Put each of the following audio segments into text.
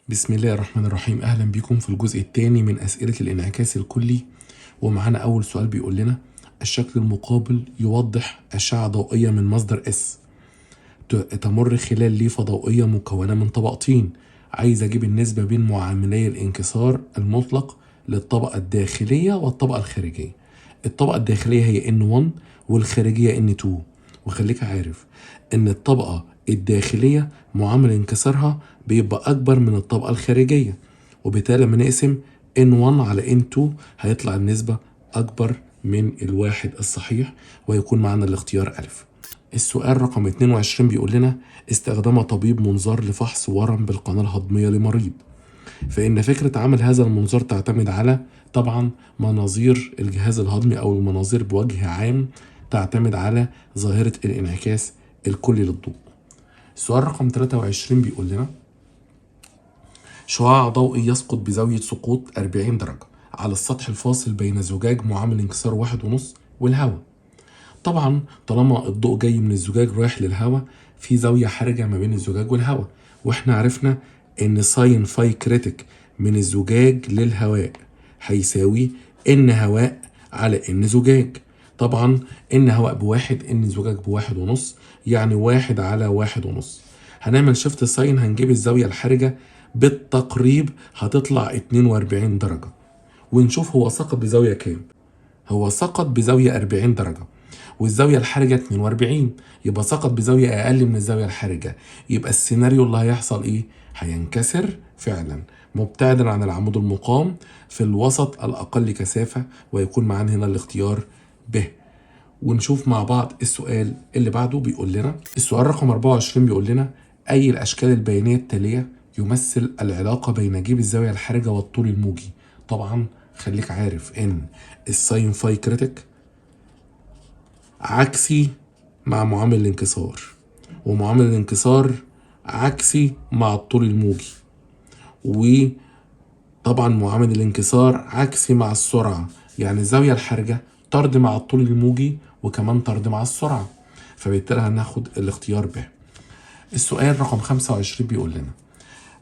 بسم الله الرحمن الرحيم. أهلا بكم في الجزء الثاني من أسئلة الانعكاس الكلي. ومعانا أول سؤال بيقول لنا الشكل المقابل يوضح أشعة ضوئية من مصدر S تمر خلال ليفة ضوئية مكونة من طبقتين. عايز أجيب النسبة بين معاملي الانكسار المطلق للطبقة الداخلية والطبقة الخارجية. الطبقة الداخلية هي N1 والخارجية N2، وخليك عارف إن الطبقة الداخلية معامل انكسارها بيبقى أكبر من الطبقة الخارجية، وبالتالي لما نقسم N1 على N2 هيطلع النسبة أكبر من الواحد الصحيح، ويكون معنا الاختيار ألف. السؤال رقم 22 بيقول لنا استخدم طبيب منظار لفحص ورم بالقناة الهضمية لمريض، فإن فكرة عمل هذا المنظار تعتمد على طبعا مناظير الجهاز الهضمي أو المناظير بوجه عام، تعتمد على ظاهرة الانعكاس الكلي للضوء. السؤال رقم 23 بيقول لنا شعاع ضوئي يسقط بزاوية سقوط 40 درجة على السطح الفاصل بين زجاج معامل انكسار 1.5 والهواء. طبعا طالما الضوء جاي من الزجاج رايح للهواء في زاوية حرجة ما بين الزجاج والهواء، واحنا عرفنا ان ساين فاي كريتيك من الزجاج للهواء هيساوي ان هواء على ان زجاج. طبعا ان هواء بواحد، ان زجاج بواحد ونص، يعني واحد على واحد ونص. هنعمل شيفت ساين، هنجيب الزاوية الحرجة بالتقريب هتطلع 42 درجة، ونشوف هو سقط بزاوية كام. هو سقط بزاوية 40 درجة، والزاوية الحرجة 42، يبقى سقط بزاوية أقل من الزاوية الحرجة. يبقى السيناريو اللي هيحصل إيه؟ هينكسر فعلا مبتعدا عن العمود المقام في الوسط الأقل كثافة، ويكون معانا هنا الاختيار ب. ونشوف مع بعض السؤال اللي بعده. بيقول لنا السؤال رقم 24 بيقول لنا أي الأشكال البيانية التالية يمثل العلاقة بين جيب الزاوية الحرجة والطول الموجي. طبعا خليك عارف ان الساين فاي كريتيك عكسي مع معامل الانكسار، ومعامل الانكسار عكسي مع الطول الموجي، وطبعا معامل الانكسار عكسي مع السرعة، يعني الزاوية الحرجة طرد مع الطول الموجي وكمان طرد مع السرعة، فبالتالي هناخد الاختيار ب. السؤال رقم 25 بيقول لنا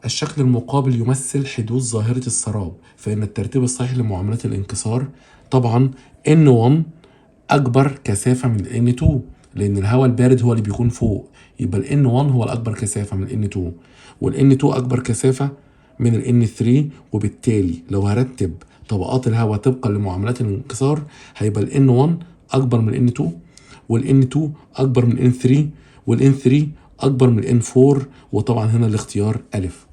الشكل المقابل يمثل حدوث ظاهرة السراب، فإن الترتيب الصحيح لمعاملات الانكسار طبعا N1 أكبر كثافة من N2، لأن الهواء البارد هو اللي بيكون فوق، يبقى N1 هو الأكبر كثافة من N2، N2 أكبر كثافة من N3. وبالتالي لو هرتب طبقات الهواء طبقا لمعاملات الانكسار هيبقى N1 أكبر من N2، N2 أكبر من N3، N3 أكبر من N4، وطبعا هنا الاختيار ألف.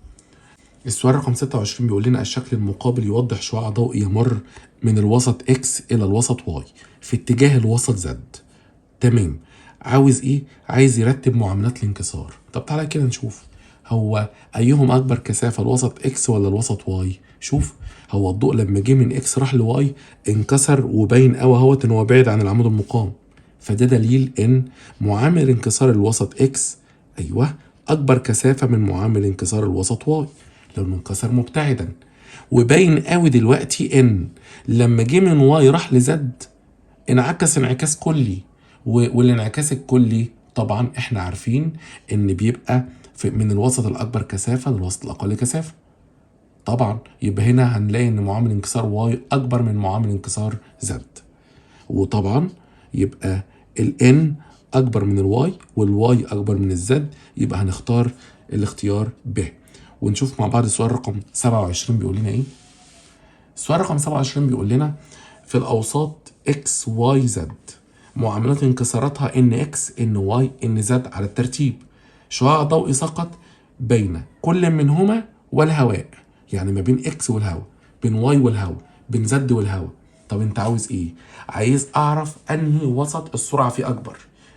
السؤال رقم 26 بيقول لنا الشكل المقابل يوضح شعاع ضوئي يمر من الوسط X إلى الوسط Y في اتجاه الوسط Z. تمام، عاوز إيه؟ عايز يرتب معاملات الانكسار. طب تعالى كده نشوف هو أيهم أكبر كثافة، الوسط X ولا الوسط Y؟ شوف هو الضوء لما جه من X راح لواي انكسر وباين قوي اهوت إن هو بعيد عن العمود المقام، فده دليل إن معامل انكسار الوسط X أيوه أكبر كثافة من معامل انكسار الوسط Y لأنه انكسر مبتعدا. وباين قوي دلوقتي ان لما جه من واي راح لزد انعكس انعكاس كلي، والانعكاس الكلي طبعا احنا عارفين ان بيبقى من الوسط الاكبر كثافه للوسط الاقل كثافه. طبعا يبقى هنا هنلاقي ان معامل انكسار واي اكبر من معامل انكسار زد، وطبعا يبقى الان اكبر من الواي والواي اكبر من الزد، يبقى هنختار الاختيار ب. ونشوف مع بعض السؤال رقم 27 بيقول لنا ايه. السؤال رقم 27 بيقول لنا في الاوساط x y z معاملات انكساراتها n x n y n z على الترتيب. شعاع ضوئي سقط بين كل منهما والهواء، يعني ما بين x والهواء، بين y والهواء، بين z والهواء. طب انت عاوز ايه؟ عايز اعرف انهي وسط السرعه فيه اكبر.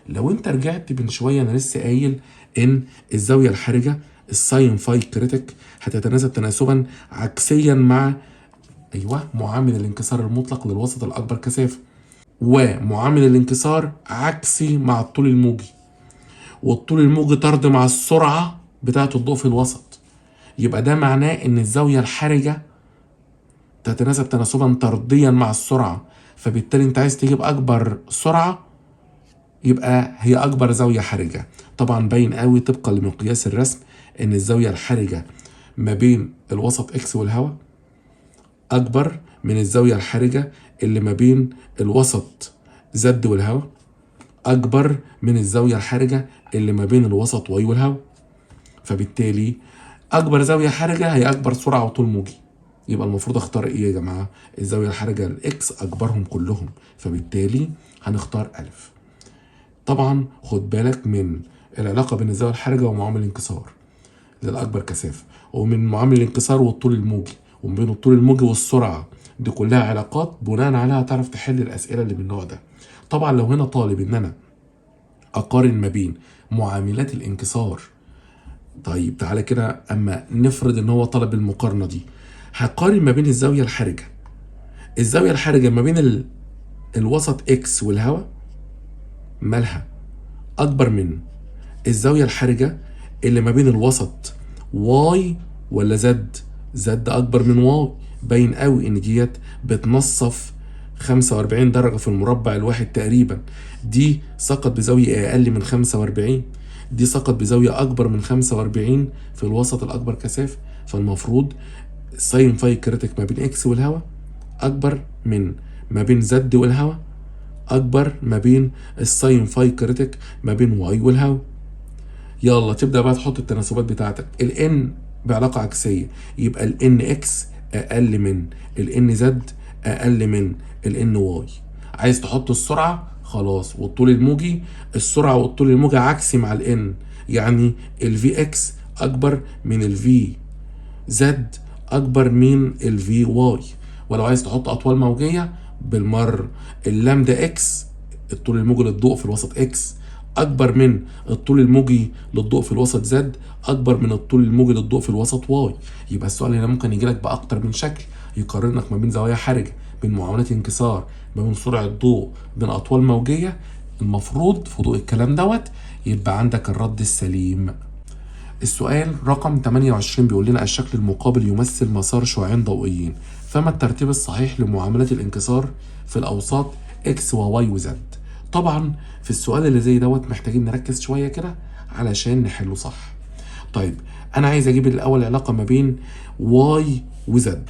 لو انت رجعت من شويه انا لسه قايل ان الزاويه الحرجه الساين فاي كريتيك هتتناسب تناسبا عكسيا مع معامل الانكسار المطلق للوسط الاكبر كثافه، ومعامل الانكسار عكسي مع الطول الموجي، والطول الموجي طرد مع السرعه بتاعه الضوء في الوسط. يبقى ده معناه ان الزاويه الحرجه تتناسب تناسبا طرديا مع السرعه، فبالتالي انت عايز تجيب اكبر سرعه يبقى هي اكبر زاويه حرجه. طبعا باين قوي طبقا لمقياس الرسم ان الزاويه الحرجه ما بين الوسط اكس والهواء اكبر من الزاوية الحرجة اللي ما بين الوسط زد والهواء اكبر من الزاوية الحرجة اللي ما بين الوسط واي والهواء. فبالتالي اكبر زاوية حرجة هي اكبر سرعة وطول موجي. يبقى المفروض اختار ايه يا جماعة؟ الزاوية الحرجة الاكس اكبرهم كلهم، فبالتالي هنختار الف. طبعا خد بالك من العلاقة بين الزاوية الحرجة ومعامل الانكسار للأكبر كثافة، ومن معامل الانكسار والطول الموجي، ومن بين الطول الموجي والسرعة. دي كلها علاقات بناء عليها تعرف تحل الأسئلة اللي من النوع ده. طبعا لو هنا طالب إن أنا أقارن ما بين معاملات الانكسار، طيب تعالى كده أما نفرض إن هو طلب المقارنة دي، هقارن ما بين الزاوية الحرجة. الزاوية الحرجة ما بين الوسط إكس والهواء مالها؟ أكبر من الزاوية الحرجة اللي ما بين الوسط واي ولا زد؟ زد اكبر من واي. باين قوي ان ديت بتنصف 45 درجة في المربع الواحد تقريبا. دي سقط بزاوية اقل من 45، دي سقط بزاوية اكبر من 45 في الوسط الاكبر كثافة. فالمفروض الساين فاي كريتيك ما بين اكس والهواء اكبر من ما بين زد والهواء اكبر ما بين الساين فاي كريتيك ما بين واي والهواء. يلا تبدا بقى تحط التناسبات بتاعتك. الان بعلاقه عكسيه، يبقى الان اكس اقل من الان زد اقل من الان واي. عايز تحط السرعه خلاص والطول الموجي، السرعه والطول الموجي عكسي مع الان، يعني الفي اكس اكبر من الفي زد اكبر من الفي واي. ولو عايز تحط اطوال موجيه بالمره، اللامدا اكس الطول الموجي للضوء في الوسط اكس اكبر من الطول الموجي للضوء في الوسط زد اكبر من الطول الموجي للضوء في الوسط واي. يبقى السؤال هنا ممكن يجي لك باكتر من شكل، يقارنك ما بين زوايا حرجه، بين معاملات انكسار، ما بين سرعه ضوء، بين اطوال موجيه. المفروض في ضوء الكلام دوت يبقى عندك الرد السليم. السؤال رقم 28 بيقول لنا الشكل المقابل يمثل مسار شعاعين ضوئيين، فما الترتيب الصحيح لمعاملات الانكسار في الاوساط اكس وواي وزد؟ طبعا في السؤال اللي زي دوت محتاجين نركز شويه كده علشان نحله صح. طيب انا عايز اجيب الاول علاقه ما بين واي وزد.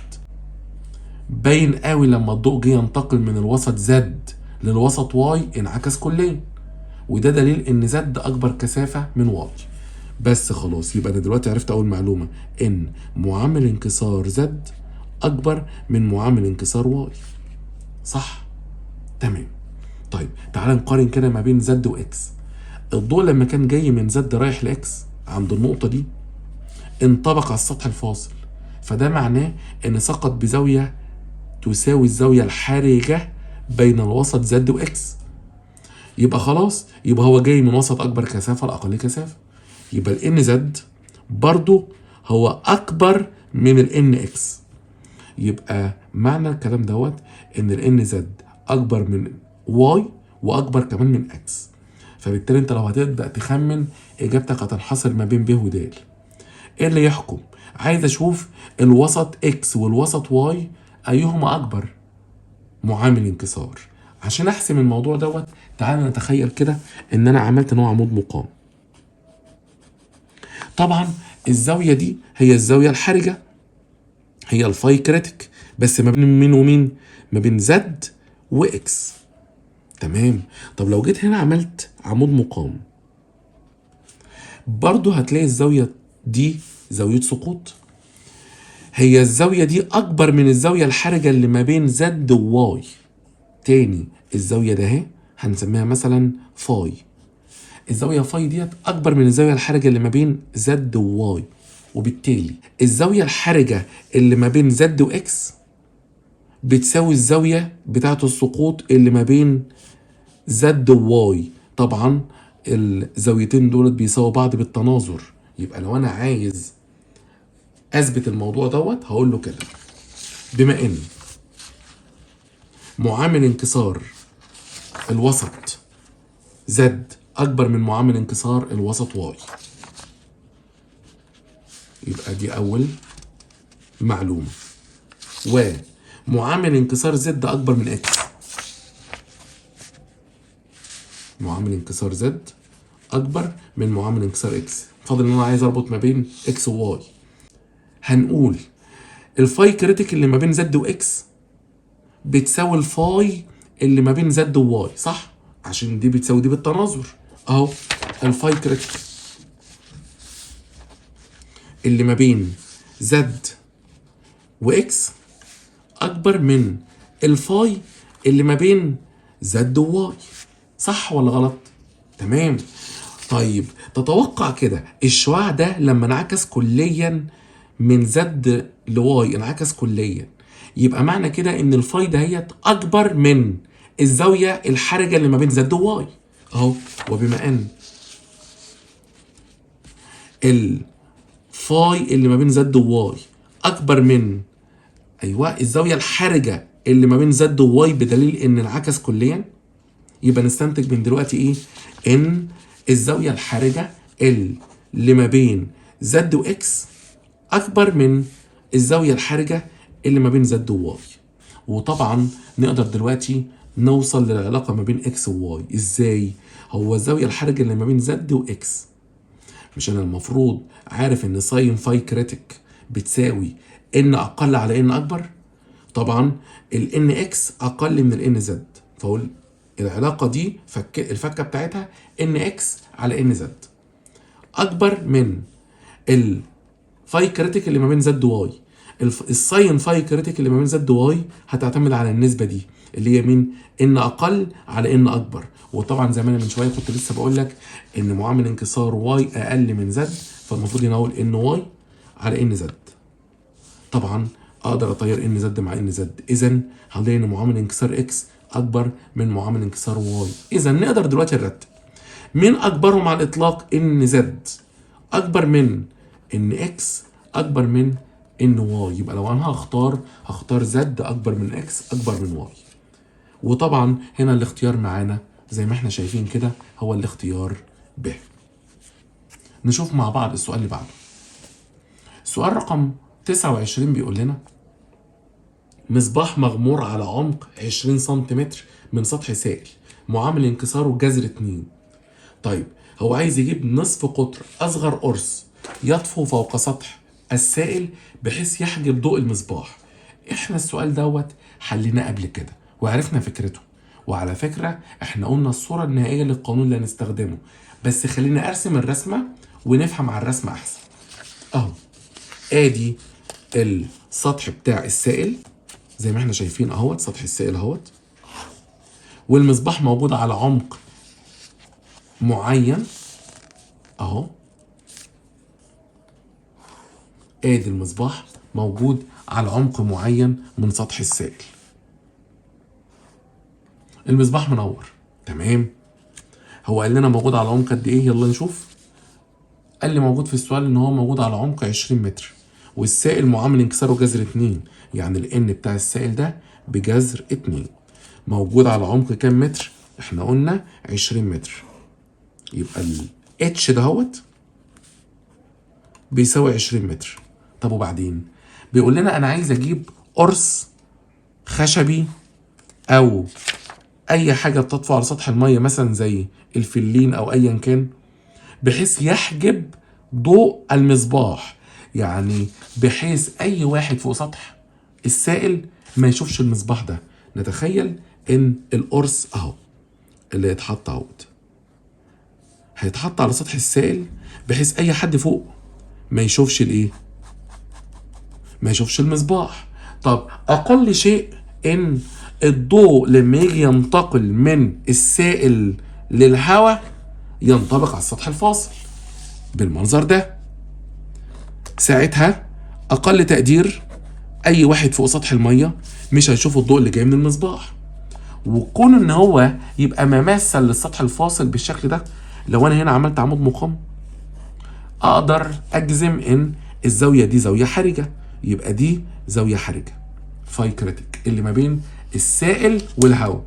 باين قوي لما الضوء جه ينتقل من الوسط زد للوسط واي انعكس كليا، وده دليل ان زد اكبر كثافه من واي. بس خلاص يبقى انا دلوقتي عرفت اول معلومه ان معامل انكسار زد اكبر من معامل انكسار واي. صح؟ تمام. طيب تعال نقارن كده ما بين زد واكس. الضوء لما كان جاي من زد رايح لاكس عند النقطه دي انطبق على السطح الفاصل، فده معناه ان سقط بزاويه تساوي الزاويه الحرجه بين الوسط زد واكس. يبقى خلاص يبقى هو جاي من وسط اكبر كثافه لاقل كثافه، يبقى الان زد برضو هو اكبر من الان اكس. يبقى معنى الكلام دوت ان الان زد اكبر من واي واكبر كمان من اكس. فبالتالي انت لو هتبدا تخمن اجابتك هتنحصر ما بين ب ود. ايه اللي يحكم؟ عايز اشوف الوسط اكس والوسط واي ايهما اكبر معامل انكسار. عشان احسم الموضوع دوت تعال نتخيل كده ان انا عملت نوع عمود مقام. طبعا الزاويه دي هي الزاويه الحرجه، هي الفاي كريتيك، بس ما بين مين ومين؟ ما بين زد واكس. تمام. طب لو جيت هنا عملت عمود مقام برضو هتلاقي الزاويه دي زاويه سقوط، هي الزاويه دي اكبر من الزاويه الحرجه اللي ما بين زد وواي. تاني الزاويه ده اهي هنسميها مثلا فاي، الزاويه فاي ديت اكبر من الزاويه الحرجه اللي ما بين زد وواي، وبالتالي الزاويه الحرجه اللي ما بين زد واكس بتساوي الزاويه بتاعه السقوط اللي ما بين زد وواي. طبعا الزاويتين دول بيساووا بعض بالتناظر. يبقى لو انا عايز اثبت الموضوع دوت هقول له كده، بما ان معامل انكسار الوسط زد اكبر من معامل انكسار الوسط واي، يبقى دي اول معلومه. ومعامل انكسار زد اكبر من اكس، معامل انكسار زد اكبر من معامل انكسار اكس. فاضل ان انا عايز اربط ما بين اكس وواي. هنقول الفاي كريتيك اللي ما بين زد واكس بتساوي الفاي اللي ما بين زد وواي، صح؟ عشان دي بتساوي دي بالتناظر اهو. الفاي كريتيك اللي ما بين زد واكس اكبر من الفاي اللي ما بين زد وواي، صح ولا غلط؟ تمام. طيب تتوقع كده الشعاع ده لما انعكس كليا من زد لواي، انعكس كليا، يبقى معنى كده ان الفاي دهيت اكبر من الزاويه الحرجه اللي ما بين زد وواي اهو. وبما ان الفاي اللي ما بين زد وواي اكبر من ايوه الزاويه الحرجه اللي ما بين زد وواي بدليل ان انعكس كليا، يبقى نستنتج من دلوقتي ايه؟ ان الزاويه الحرجه اللي ما بين زد واكس اكبر من الزاويه الحرجه اللي ما بين زد وواي. وطبعا نقدر دلوقتي نوصل للعلاقه ما بين اكس وواي ازاي؟ هو الزاويه الحرجه اللي ما بين زد واكس، مش انا المفروض عارف ان ساين فاي كريتيك بتساوي ان اقل على ان اكبر؟ طبعا الان اكس اقل من الان زد، فاقول العلاقه دي الفكه بتاعتها ان اكس على ان زد اكبر من الفاي كريتيك اللي ما بين زد واي. الساين فاي كريتيك اللي ما بين زد واي هتعتمد على النسبه دي اللي هي مين؟ ان اقل على ان اكبر. وطبعا زي ما انا من شويه كنت لسه بقول لك ان معامل انكسار واي اقل من زد، فالمفروض هنا اقول ان واي على ان زد. طبعا اقدر اطير ان زد مع ان زد، اذا هنلاقي ان معامل انكسار اكس اكبر من معامل انكسار واي. اذا نقدر دلوقتي نرتب مين اكبرهم على الاطلاق؟ ان زد اكبر من ان اكس اكبر من ان واي. يبقى لو انا هختار زد اكبر من اكس اكبر من واي. وطبعا هنا الاختيار معانا زي ما احنا شايفين كده هو الاختيار ب. نشوف مع بعض السؤال اللي بعده. سؤال رقم 29 بيقول لنا مصباح مغمور على عمق 20 سنتيمتر من سطح سائل، معامل انكساره جذر 2. طيب هو عايز يجيب نصف قطر اصغر قرص يطفو فوق سطح السائل بحيث يحجب ضوء المصباح. احنا السؤال دوت حليناه قبل كده وعرفنا فكرته، وعلى فكرة احنا قلنا الصورة النهائية للقانون اللي هنستخدمه، بس خلينا ارسم الرسمة ونفهم على الرسمة احسن. اهو ادي السطح بتاع السائل زي ما احنا شايفين اهوت، سطح السائل اهوت، والمصباح موجود على عمق معين اهو. ادي المصباح موجود على عمق معين من سطح السائل. المصباح منور تمام. هو قال لنا موجود على عمق قد ايه؟ يلا نشوف. قال لي موجود في السؤال ان هو موجود على عمق 20 متر، والسائل معامل انكساره جذر 2، يعني الان بتاع السائل ده بجذر 2. موجود على عمق كام متر؟ احنا قلنا 20 متر. يبقى الاتش دهوت بيساوي 20 متر. طب وبعدين بيقول لنا انا عايز اجيب قرص خشبي او اي حاجه بتطفو على سطح الميه مثلا زي الفلين او ايا كان، بحيث يحجب ضوء المصباح، يعني بحيث اي واحد فوق سطح السائل ما يشوفش المصباح ده. نتخيل ان القرص اهو اللي يتحط اهوت هيتحط على سطح السائل بحيث اي حد فوق ما يشوفش الايه؟ ما يشوفش المصباح. طب اقل شيء ان الضوء لما يجي ينتقل من السائل للهواء ينطبق على السطح الفاصل بالمنظر ده. ساعتها اقل تقدير اي واحد فوق سطح الميه مش هيشوف الضوء اللي جاي من المصباح. وكون ان هو يبقى مماثل للسطح الفاصل بالشكل ده، لو انا هنا عملت عمود مقام اقدر اجزم ان الزاويه دي زاويه حرجه، يبقى دي زاويه حرجه فاي كريتيك اللي ما بين السائل والهواء.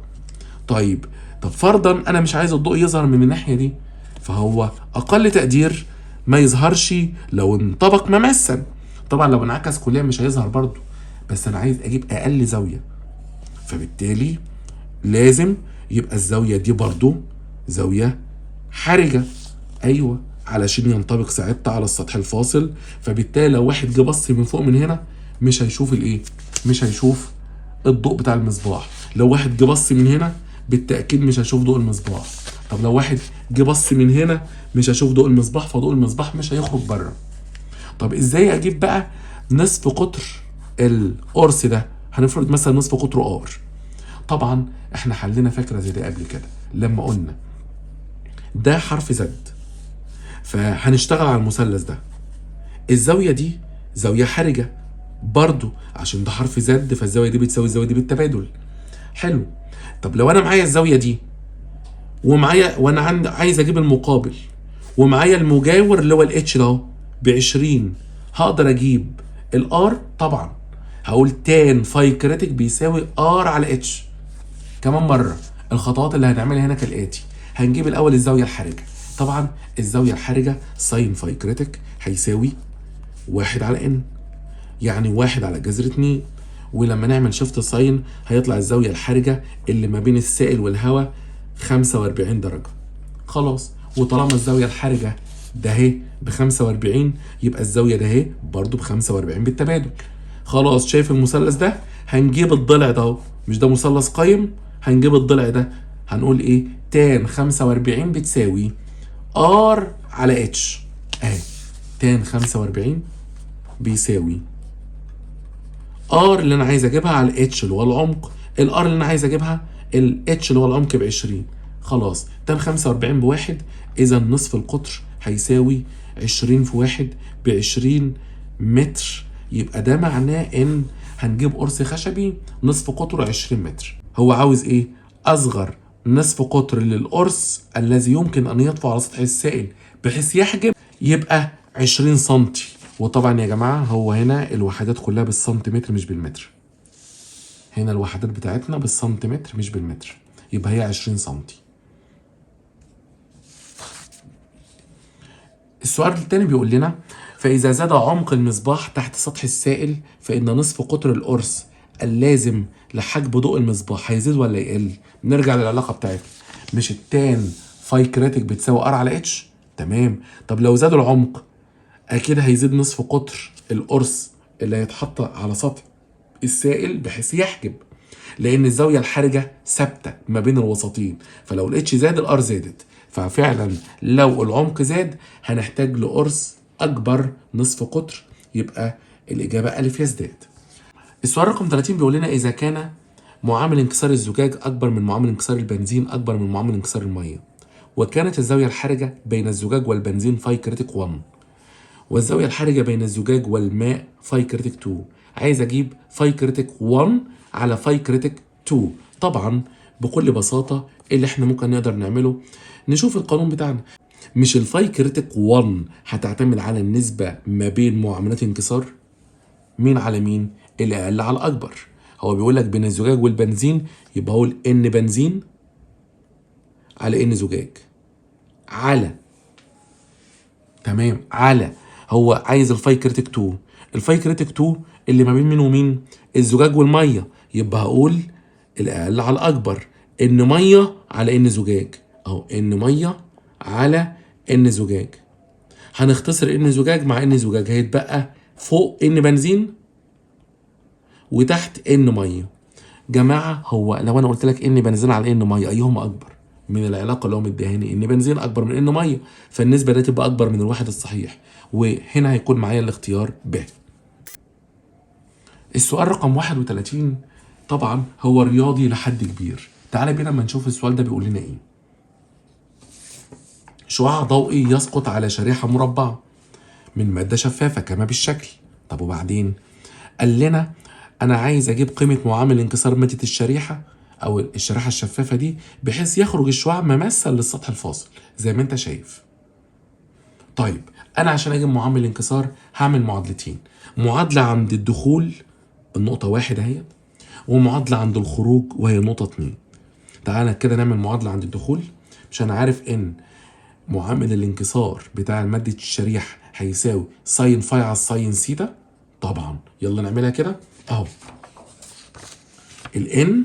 طب فرضا انا مش عايز الضوء يظهر من الناحيه دي، فهو اقل تقدير ما يظهرش لو انطبق مماثل. طبعا لو انعكس كليا مش هيظهر برضو، بس انا عايز اجيب اقل زاويه، فبالتالي لازم يبقى الزاويه دي برضو زاويه حرجه. ايوه علشان ينطبق ساعتها على السطح الفاصل. فبالتالي لو واحد جه بص من فوق من هنا مش هيشوف الايه؟ مش هيشوف الضوء بتاع المصباح. لو واحد جه بص من هنا بالتاكيد مش هيشوف ضوء المصباح. طب لو واحد جه بص من هنا مش هيشوف ضوء المصباح، فضوء المصباح مش هيخرج بره. طب ازاي اجيب بقى نصف قطر القرص ده؟ هنفرض مثلا نصف قطره ار. طبعا احنا حلينا فكره زي دي قبل كده لما قلنا ده حرف زد، فهنشتغل على المثلث ده. الزاويه دي زاويه حرجه برضو عشان ده حرف زد، فالزاويه دي بتساوي الزاويه دي بالتبادل. حلو. طب لو انا معايا الزاويه دي وانا عايز اجيب المقابل، ومعايا المجاور اللي هو الاتش ده اهو ب 20، هقدر اجيب الار. طبعا هقول تان فاي كريتيك بيساوي ار على اتش. كمان مره الخطوات اللي هنعملها هنا كالاتي: هنجيب الاول الزاويه الحرجه. طبعا الزاويه الحرجه ساين فاي كريتيك هيساوي 1 على ان، يعني 1 على جذر 2. ولما نعمل شيفت ساين هيطلع الزاويه الحرجه اللي ما بين السائل والهواء 45 درجه. خلاص. وطالما الزاويه الحرجه ده اهي ب 45، يبقى الزاويه ده اهي برضه ب 45 بالتبادل. خلاص. شايف المثلث ده؟ هنجيب الضلع ده اهو، مش ده مثلث قايم؟ هنجيب الضلع ده، هنقول ايه؟ تان 45 بتساوي ار على اتش. اهي تان 45 بيساوي ار اللي انا عايز اجيبها على الاتش اللي هو العمق. الار اللي انا عايز اجيبها الاتش اللي هو العمق ب 20. خلاص. تان 45 بواحد، اذا نصف القطر هيساوي 20 في 1 ب 20 متر. يبقى ده معناه ان هنجيب قرص خشبي نصف قطره 20 متر. هو عاوز ايه؟ اصغر نصف قطر للقرص الذي يمكن ان يطفو على سطح السائل بحيث يحجب، يبقى 20 سنتي. وطبعا يا جماعه هو هنا الوحدات كلها بالسنتيمتر مش بالمتر. هنا الوحدات بتاعتنا بالسنتيمتر مش بالمتر، يبقى هي 20 سنتي. السؤال الثاني بيقول لنا: فإذا زاد عمق المصباح تحت سطح السائل فإن نصف قطر القرص اللازم لحجب ضوء المصباح هيزيد ولا يقل؟ نرجع للعلاقة بتاعتنا. مش التان فاي كريتيك بتساوي ار على اتش؟ تمام. طب لو زاد العمق اكيد هيزيد نصف قطر القرص اللي هيتحط على سطح السائل بحيث يحجب، لان الزاويه الحرجه ثابته ما بين الوسطين، فلو الاتش زاد الار زادت. ففعلا لو العمق زاد هنحتاج لقرص اكبر نصف قطر، يبقى الاجابه الف يزداد. السؤال رقم 30 بيقول لنا: اذا كان معامل انكسار الزجاج اكبر من معامل انكسار البنزين اكبر من معامل انكسار الميه، وكانت الزاويه الحرجه بين الزجاج والبنزين فاي كريتيك 1، والزاويه الحرجه بين الزجاج والماء فاي كريتيك 2، عايز اجيب فاي كريتيك 1 على فاي كريتيك 2. طبعا بكل بساطه اللي احنا ممكن نقدر نعمله نشوف القانون بتاعنا. مش الفاي كريتيك 1 هتعتمد على النسبه ما بين معاملات انكسار؟ مين على مين؟ الاقل على الاكبر. هو بيقول لك بين الزجاج والبنزين، يبقى اقول ان بنزين على ان زجاج على، تمام، على، هو عايز الفاي كريتيك 2. الفاي كريتيك 2 اللي ما بين مين ومين؟ الزجاج والميه. يبقى هقول الاقل على الاكبر، ان ميه على ان زجاج، اهو ان ميه على ان زجاج. هنختصر ان زجاج مع ان زجاج، هيتبقى فوق ان بنزين وتحت ان ميه. جماعه هو لو انا قلت لك ان بنزين على ان ميه ايهما اكبر؟ من العلاقه اللي هو مديهاني ان بنزين اكبر من ان ميه، فالنسبه دي تبقى اكبر من الواحد الصحيح، وهنا هيكون معايا الاختيار ب. السؤال رقم 31 طبعا هو رياضي لحد كبير. تعالى بينا اما نشوف السؤال ده بيقول لنا ايه. شعاع ضوئي يسقط على شريحه مربعه من ماده شفافه كما بالشكل. طب وبعدين؟ قال لنا انا عايز اجيب قيمه معامل انكسار ماده الشريحه او الشريحه الشفافه دي بحيث يخرج الشعاع ممثل للسطح الفاصل زي ما انت شايف. طيب انا عشان اجيب معامل انكسار هعمل معادلتين: معادله عند الدخول النقطه 1 اهي، ومعادله عند الخروج وهي نقطه 2. تعالى كده نعمل معادله عند الدخول. مش انا عارف ان معامل الانكسار بتاع ماده الشريحه هيساوي ساين فاي على ساين سيتا؟ طبعا يلا نعملها كده اهو. الان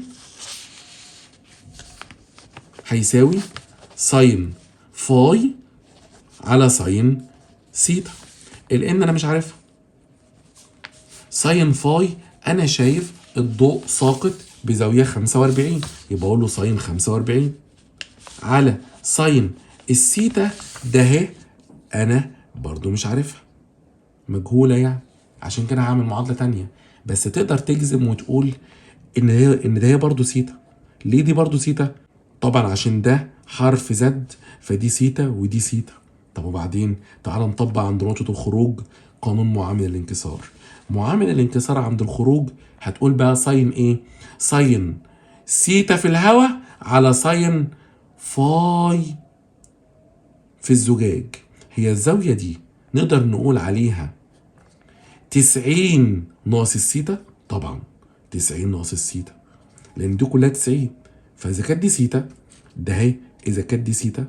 هيساوي ساين فاي على ساين سيتا. الان انا مش عارفها. ساين فاي انا شايف الضوء ساقط بزاويه 45، يبقى اقول له ساين 45 على ساين السيتا ده اهي انا برضو مش عارفها، مجهوله يعني. عشان كده هعمل معادله تانية، بس تقدر تجزم وتقول ان ده هي برضو سيتا. ليه دي برضو سيتا؟ طبعا عشان ده حرف زد، فدي سيتا ودي سيتا. طب وبعدين تعال نطبق عند نقطه الخروج قانون معامل الانكسار. معامل الانكسار عند الخروج هتقول بقى ساين ايه؟ ساين سيتا في الهواء على ساين فاي في الزجاج. هي الزاويه دي نقدر نقول عليها 90 ناقص السيتا؟ طبعا 90 ناقص السيتا، لان دي كلها 90. فاذا كانت دي سيتا ده اهي، اذا كانت دي سيتا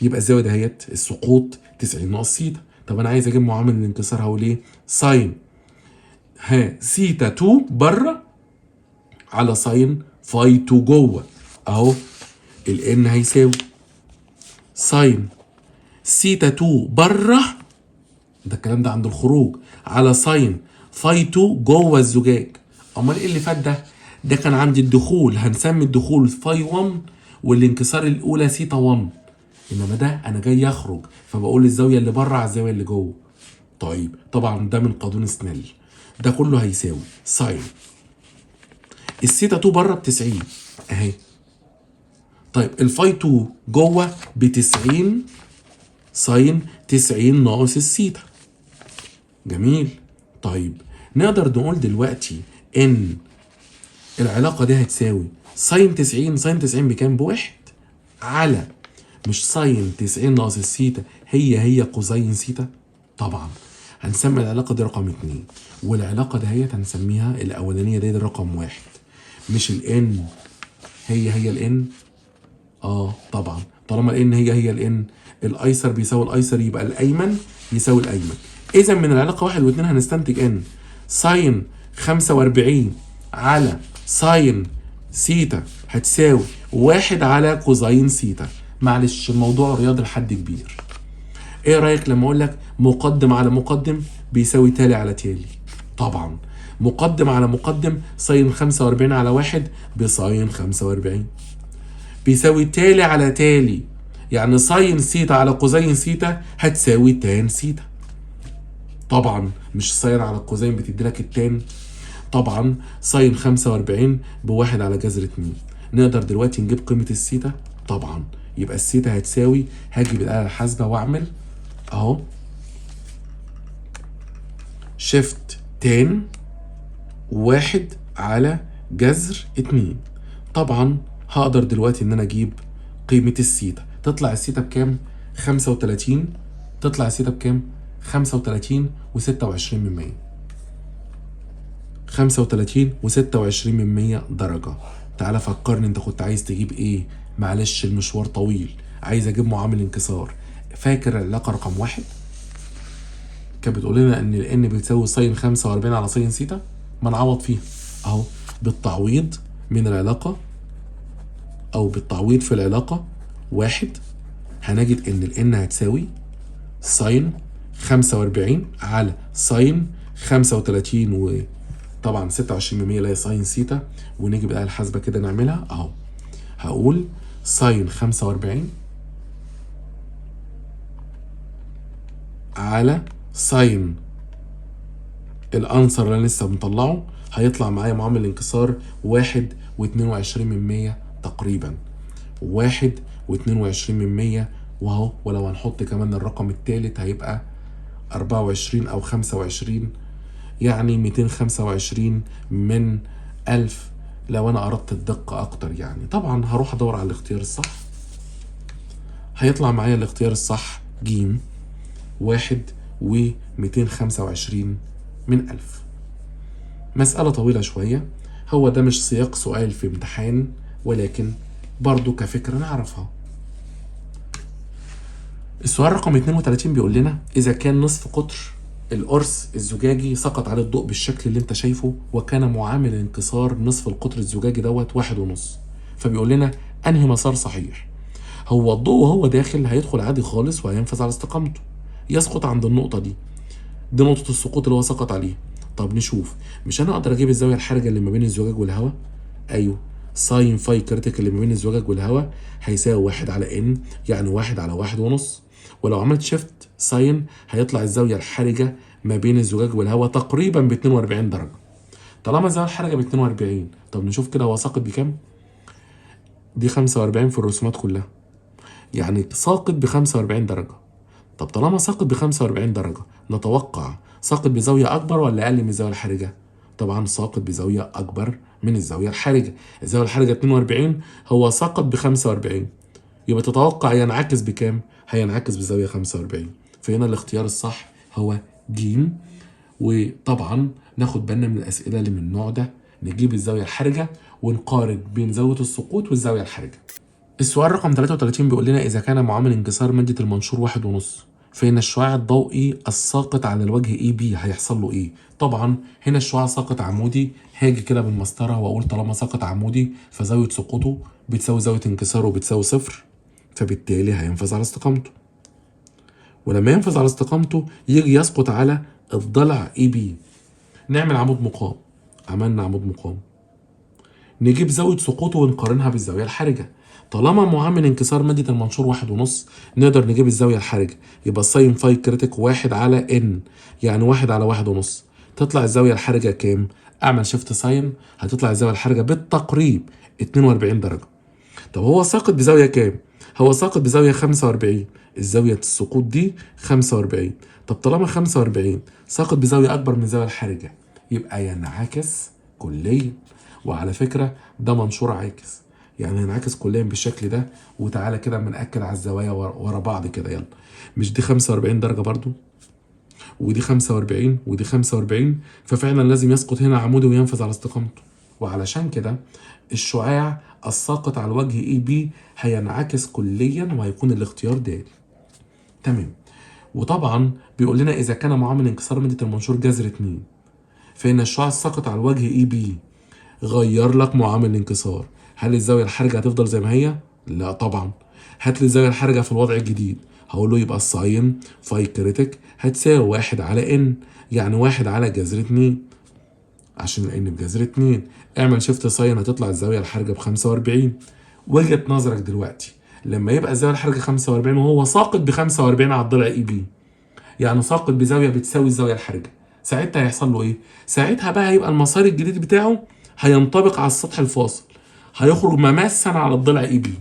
يبقى الزاويه دهيت السقوط 90 ناقص سيتا. طب انا عايز اجيب معامل الانكسار، هقول ايه؟ ساين سيتا 2 بره على ساين فاي 2 جوه. اهو الان هيساوي ساين سيتا 2 بره، ده الكلام ده عند الخروج، على ساين فاي 2 جوه الزجاج. امال ايه اللي فات ده؟ ده كان عند الدخول، هنسمي الدخول فاي 1 والانكسار الاولى سيتا 1. انما ده انا جاي اخرج، فبقول الزاويه اللي بره على الزاويه اللي جوه. طيب طبعا ده من قانون سنيل. ده كله هيساوي ساين السيتا 2 بره ب 90 اهي. طيب الفاي 2 جوه ب 90 ساين 90 ناقص السيتا. جميل. طيب نقدر نقول دلوقتي ان العلاقه دي هتساوي ساين 90. ساين 90 بكام؟ بواحد على، مش ساين 90 ناقص السيتا هي كوزين سيتا. طبعا هنسمي العلاقه دي رقم 2، والعلاقه دهيت هنسميها الاولانيه دي رقم 1. مش الان هي الان؟ طبعا طالما الان هي الان، الايسر بيساوي الايسر، يبقى الايمن يساوي الايمن. اذا من العلاقه 1 و2 هنستنتج ان ساين 45 على ساين سيتا هتساوي 1 على كوزين سيتا. معلش الموضوع رياضي لحد كبير. ايه رايك لما اقول لك مقدم على مقدم بيساوي تالي على تالي؟ طبعا مقدم على مقدم ساين 45 على 1 بساين 45 بيساوي تالي على تالي، يعني ساين سيتا على كوزين سيتا هتساوي تان سيتا. طبعا مش ساين على الكوزين بتدي لك التان. طبعا ساين 45 بواحد على جذر 2. نقدر دلوقتي نجيب قيمة السيتا. طبعا يبقى السيتا هتساوي، هجيب الآلة الحاسبة واعمل اهو شيفت تان 1 على جذر 2. طبعا هقدر دلوقتي ان انا اجيب قيمة السيتا. تطلع السيتا بكام؟ 35. تطلع السيتا بكام؟ 35 و26 من 100. 35 و26 من 100 درجة. تعالى فكرني انت كنت عايز تجيب ايه؟ معلش المشوار طويل. عايز اجيب معامل انكسار. فاكر العلاقة رقم 1 كانت بتقول لنا ان الان بتساوي ساين 45 على ساين سيتا؟ ما نعوض فيها اهو بالتعويض من العلاقة، او بالتعويض في العلاقة 1 هنجد ان الان هتساوي ساين 45 على ساين 35 وطبعا 26 من 100 اللي هي ساين سيتا. ونيجي بقى الحاسبة كده نعملها اهو. هقول ساين 45 على ساين الانسر اللي انا لسه مطلعه، هيطلع معايا معامل الانكسار 1.22 من 100 تقريبا. 1.22 من 100 واهو. ولو هنحط كمان الرقم الثالث هيبقى 24 او 25، يعني 225 من 1000 لو انا اردت الدقة اكتر يعني. طبعا هروح ادور على الاختيار الصح. هيطلع معايا الاختيار الصح ج 1.225 من 1000. مسألة طويلة شوية. هو ده مش سياق سؤال في امتحان، ولكن برضو كفكرة نعرفها. السؤال رقم 32 بيقول لنا إذا كان نصف قطر القرص الزجاجي سقط عليه الضوء بالشكل اللي انت شايفه، وكان معامل انكسار نصف القطر الزجاجي دوت 1.5، فبيقول لنا أنهي مسار صحيح. هو الضوء وهو داخل هيدخل عادي خالص وهينفذ على استقامته، يسقط عند النقطة دي. دي نقطة السقوط اللي هو سقط عليها. طب نشوف، مش انا اقدر اجيب الزاوية الحرجة اللي ما بين الزجاج والهواء؟ ايوه، ساين فاي كريتيك اللي ما بين الزجاج والهواء هيساوي 1 على ان، يعني 1 على 1.5. ولو عملت شيفت ساين هيطلع الزاوية الحرجة ما بين الزجاج والهواء تقريبا ب 42 درجة. طالما الزاوية الحرجة ب 42، طب نشوف كده هو ساقط بكام؟ دي 45 في الرسومات كلها، يعني ساقط ب 45 درجة. طب طالما ساقط ب 45 درجة، نتوقع ساقط بزاوية أكبر ولا أقل من الزاوية الحرجة؟ طبعا ساقط بزاوية أكبر من الزاوية الحرجة. الزاوية الحرجة 42، هو ساقط ب 45، يبقى تتوقع ينعكس بكام؟ هينعكس بزاوية 45. فهنا الاختيار الصح هو ج. وطبعا ناخد بالنا من الأسئلة اللي من النوع ده، نجيب الزاوية الحرجة ونقارن بين زاوية السقوط والزاوية الحرجة. السؤال رقم 33 بيقول لنا إذا كان معامل انكسار مادة المنشور 1.5، فإن الشعاع الضوئي الساقط على الوجه اي بي هيحصل له ايه؟ طبعا هنا الشعاع ساقط عمودي، هاجي كده بالمسطره واقول طالما ساقط عمودي فزاويه سقوطه بتساوي زاويه انكساره بتساوي 0، فبالتالي هينفذ على استقامته. ولما ينفذ على استقامته يجي يسقط على الضلع اي بي. نعمل عمود مقام، عملنا عمود مقام، نجيب زاويه سقوطه ونقارنها بالزاويه الحرجه. طالما معامل انكسار مادة المنشور 1.5، نقدر نجيب الزاوية الحرجة، يبقى ساين فاي كريتيك 1 على ان، يعني 1 على 1.5. تطلع الزاوية الحرجة كام؟ اعمل شيفت ساين، هتطلع الزاوية الحرجة بالتقريب 42 درجة. طب هو ساقط بزاوية كام؟ هو ساقط بزاوية 45، الزاوية السقوط دي 45. طب طالما 45 ساقط بزاوية أكبر من الزاوية الحرجة، يبقى ينعكس كليا. وعلى فكرة ده منشور عاكس، يعني هينعكس كليا بالشكل ده. وتعالى كده بنأكد على الزوايا ورا بعض كده، يلا. مش دي 45 درجة برضو؟ ودي 45 ودي 45، ففعلا لازم يسقط هنا عمودي وينفذ على استقامته. وعلشان كده الشعاع الساقط على الوجه اي بي هينعكس كليا وهيكون الاختيار د. تمام. وطبعا بيقول لنا اذا كان معامل انكسار مادة المنشور جذر 2، فان الشعاع الساقط على الوجه اي بي غير لك معامل الانكسار. هل الزاويه الحرجه هتفضل زي ما هي؟ لا طبعا. هات لي الزاويه الحرجه في الوضع الجديد، هقول له يبقى الساين فاي كريتيك هتساوي 1 على ان، يعني 1 على جذر 2، عشان ان بجذر 2. اعمل شيفت ساين هتطلع الزاويه الحرجه ب 45. وجهه نظرك دلوقتي لما يبقى الزاويه الحرجه 45 وهو ساقط ب 45 على الضلع اي بي، يعني ساقط بزاويه بتساوي الزاويه الحرجه، ساعتها هيحصل له ايه؟ ساعتها بقى هيبقى المسار الجديد بتاعه هينطبق على السطح الفاصل، هيخرج مماسا على الضلع اي بي.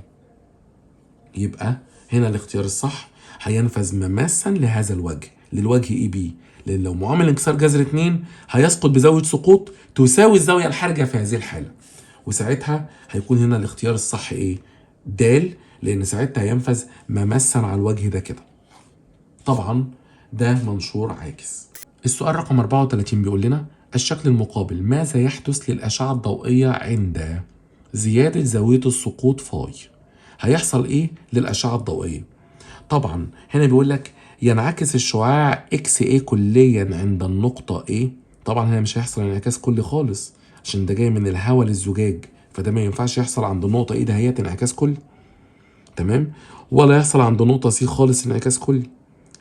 يبقى هنا الاختيار الصح هينفذ مماسا لهذا الوجه، للوجه اي بي، لان لو معامل انكسار جذر 2 هيسقط بزاويه سقوط تساوي الزاويه الحرجه في هذه الحاله. وساعتها هيكون هنا الاختيار الصح ايه؟ د، لان ساعتها هينفذ مماسا على الوجه ده كده. طبعا ده منشور عاكس. السؤال رقم 34 بيقول لنا الشكل المقابل، ماذا يحدث للأشعة الضوئية عند زيادة زاوية السقوط فاي؟ هيحصل ايه للأشعة الضوئية؟ طبعا هنا بيقول لك ينعكس الشعاع اكس اي كليا عند النقطة ايه. طبعا هنا مش هيحصل انعكاس كلي خالص، عشان ده جاي من الهواء للزجاج، فده ما ينفعش يحصل عند النقطة ايه دهيت انعكاس كلي. تمام. ولا يحصل عند نقطة سي خالص انعكاس كلي.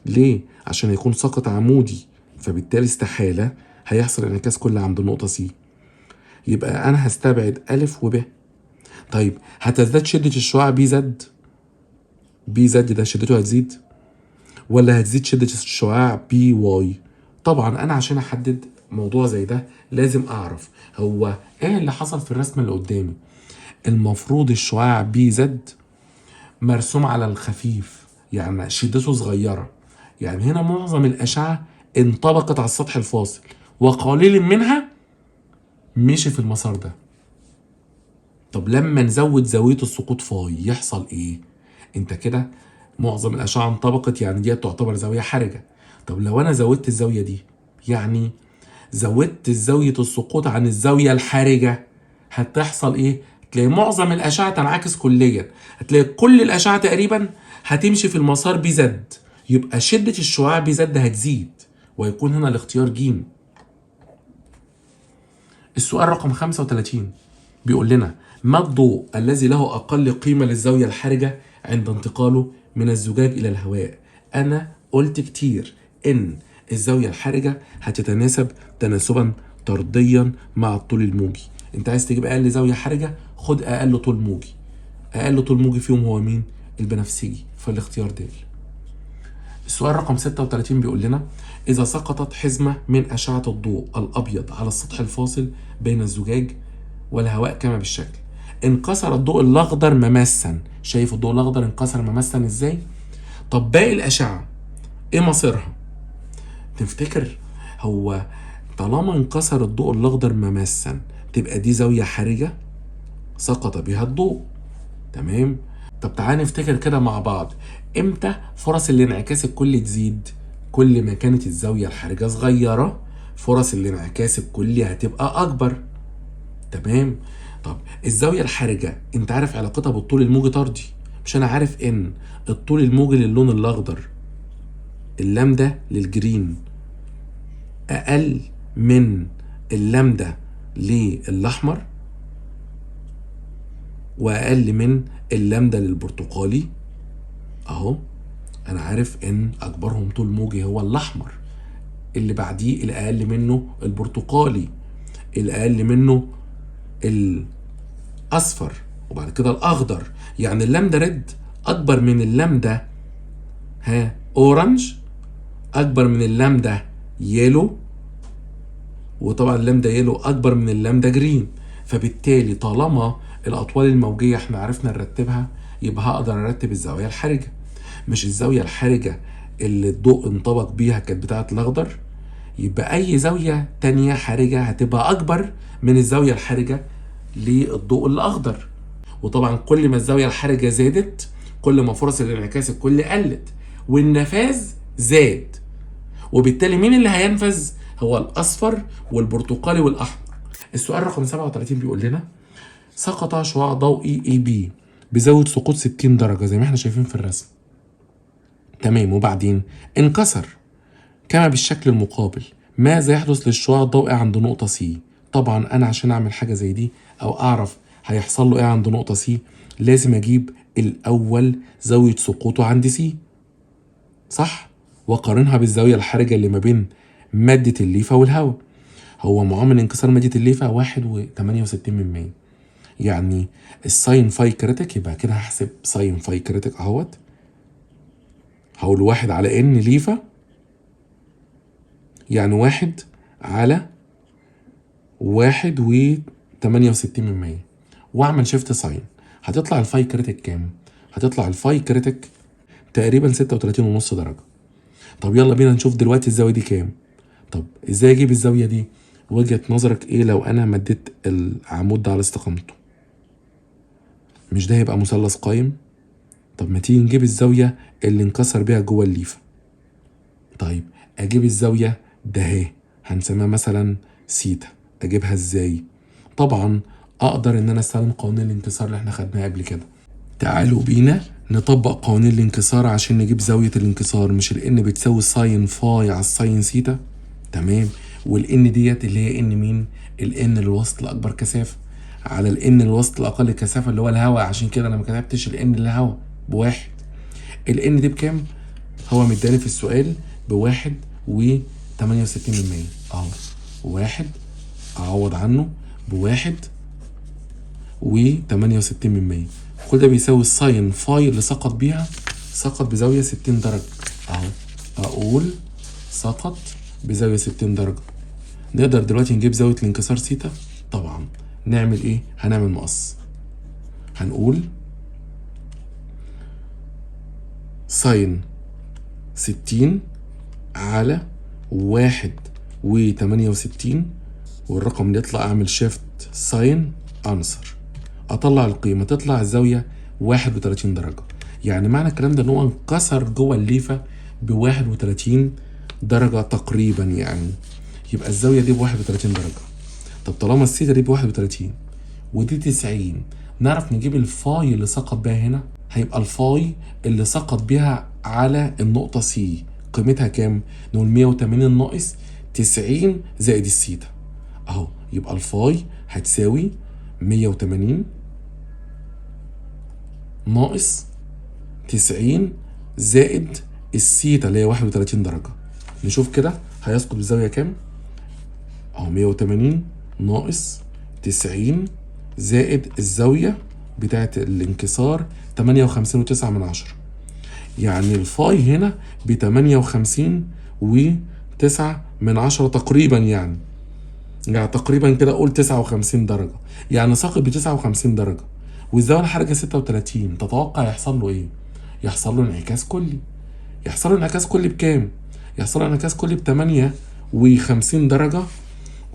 ليه؟ عشان يكون ساقط عمودي، فبالتالي استحالة هيحصل انعكاس كلي عند النقطة سي. يبقى أنا هستبعد ألف وب. طيب هتزداد شدة الشعاع بي زد؟ بي زد ده شدته هتزيد ولا هتزيد شدة الشعاع بي واي؟ طبعا أنا عشان أحدد موضوع زي ده لازم أعرف هو إيه اللي حصل في الرسمة اللي قدامي. المفروض الشعاع بي زد مرسوم على الخفيف، يعني شدته صغيرة، يعني هنا معظم الأشعة انطبقت على السطح الفاصل وقليل منها مشي في المسار ده. طب لما نزود زاوية السقوط فاي يحصل ايه؟ انت كده معظم الأشعة انطبقت، يعني دي تعتبر زاوية حرجة. طب لو انا زودت الزاوية دي، يعني زودت زاوية السقوط عن الزاوية الحرجة، هتحصل ايه؟ هتلاقي معظم الأشعة تنعكس كليا، هتلاقي كل الأشعة تقريبا هتمشي في المسار بي زد، يبقى شدة الشعاع بي زد هتزيد، ويكون هنا الاختيار ج. السؤال رقم 35 بيقول لنا ما الضوء الذي له أقل قيمة للزاوية الحرجة عند انتقاله من الزجاج إلى الهواء؟ أنا قلت كتير إن الزاوية الحرجة هتتناسب تناسبا طرديا مع الطول الموجي. أنت عايز تجيب أقل زاوية حرجة، خد أقل طول موجي. أقل طول موجي فيهم هو مين؟ البنفسجي، فالاختيار د. السؤال رقم 36 بيقول لنا إذا سقطت حزمة من أشعة الضوء الأبيض على السطح الفاصل بين الزجاج والهواء كما بالشكل، انكسر الضوء الأخضر ممسا. شايف الضوء الأخضر انكسر ممسا إزاي؟ طب باقي الأشعة إيه مصيرها؟ تفتكر هو طالما انكسر الضوء الأخضر ممسا تبقى دي زاوية حرجة سقط بها الضوء، تمام؟ طب تعالى نفتكر كده مع بعض، امتى فرص الانعكاس الكلي تزيد؟ كل ما كانت الزاوية الحرجة صغيرة فرص الانعكاس الكلي هتبقى أكبر، تمام؟ طب الزاوية الحرجة انت عارف علاقتها بالطول الموجي طردي، مش انا عارف ان الطول الموجي للون الأخضر اللامدا للجرين أقل من اللامدا للأحمر وأقل من اللامدا للبرتقالي. اهو انا عارف ان اكبرهم طول موجي هو الاحمر، اللي بعديه الاقل منه البرتقالي، الاقل منه الاصفر، وبعد كده الاخضر. يعني اللامدا ريد اكبر من اللامدا اورنج، اكبر من اللامدا يلو، وطبعا اللامدا يلو اكبر من اللامدا جرين. فبالتالي طالما الاطوال الموجيه احنا عرفنا نرتبها، يبقى هقدر ارتب الزوايا الحرجه. مش الزاويه الحرجه اللي الضوء انطبق بيها كانت بتاعه الاخضر، يبقى اي زاويه تانية حرجه هتبقى اكبر من الزاويه الحرجه للضوء الاخضر. وطبعا كل ما الزاويه الحرجه زادت كل ما فرص الانعكاس الكلي قلت والنفاذ زاد، وبالتالي مين اللي هينفذ؟ هو الاصفر والبرتقالي والاحمر. السؤال رقم 37 بيقول لنا سقط شعاع ضوئي اي بي بزاويه سقوط 60 درجه زي ما احنا شايفين في الرسم، تمام، وبعدين انكسر كما بالشكل المقابل. ماذا يحدث للشعاع الضوئي عند نقطه سي؟ طبعا انا عشان اعمل حاجه زي دي او اعرف هيحصل له ايه عند نقطه سي لازم اجيب الاول زاويه سقوطه عند سي، صح؟ وقارنها بالزاويه الحرجه اللي ما بين ماده الليفه والهواء. هو معامل انكسار ماده الليفه 1.68%، يعني الساين فاي كريتيك، يبقى كده هحسب ساين فاي كريتيك اهوت، هقول 1 على ان ليفا، يعني 1 على 1.68%، واعمل شيفت ساين هتطلع الفاي كريتيك كام؟ هتطلع الفاي كريتيك تقريبا 36.5 درجة. طب يلا بينا نشوف دلوقتي الزاوية دي كام. طب ازاي اجيب الزاوية دي؟ وجهة نظرك ايه لو انا مديت العمود ده على استقامته؟ مش ده هيبقى مثلث قايم؟ طب ما تيجي نجيب الزاوية اللي انكسر بيها جوه الليفة. طيب اجيب الزاوية ده اهي هنسميها مثلا سيتا، اجيبها ازاي؟ طبعا اقدر ان انا استخدم قوانين الانكسار اللي احنا خدناها قبل كده. تعالوا بينا نطبق قوانين الانكسار عشان نجيب زاوية الانكسار. مش الان بتساوي ساين فاي على الساين سيتا، تمام، والان ديت اللي هي ان مين؟ الان للوسط الاكبر كثافة على الان للوسط الاقل كثافة اللي هو الهواء، عشان كده انا ما كتبتش الان للهواء بواحد. الان دي بكام؟ هو مداني في السؤال ب1.68%، اهو 1 اعوض عنه ب1.68%، كل ده بيساوي الساين فاي اللي سقط بيها، سقط بزاوية 60 درجة اهو، اقول سقط بزاوية 60 درجة. نقدر دلوقتي نجيب زاوية الانكسار سيتا؟ طبعا. نعمل ايه؟ هنعمل مقص، هنقول ساين 60 على 1.68، والرقم اللي يطلع اعمل شيفت ساين انسر، اطلع القيمة تطلع الزاوية 31 درجة. يعني معنى الكلام ده ان هو انكسر جوه الليفة ب31 درجة تقريبا، يعني يبقى الزاوية دي ب31 درجة. طب طالما السيتا دي ب31 ودي 90، نعرف نجيب الفاي اللي سقط بيها هنا. هيبقى الفاي اللي سقط بيها على النقطة سي قيمتها كام؟ نقول 180 ناقص 90 زائد السيتا اهو، يبقى الفاي هتساوي 180 ناقص 90 زائد السيتا اللي هي 31 درجة. نشوف كده هيسقط بزاوية كام؟ اهو 180 ناقص 90 زائد الزاوية بتاعت الانكسار 58.9، يعني الفاي هنا ب 58.9 تقريبا، يعني تقريبا كده قول 59 درجة، يعني ساقط ب 59 درجة، والزاوية الحرجة 36. تتوقع يحصل له ايه؟ يحصل له انعكاس كلي. يحصل له انعكاس كلي بكام؟ يحصل له انعكاس كلي ب 58 درجة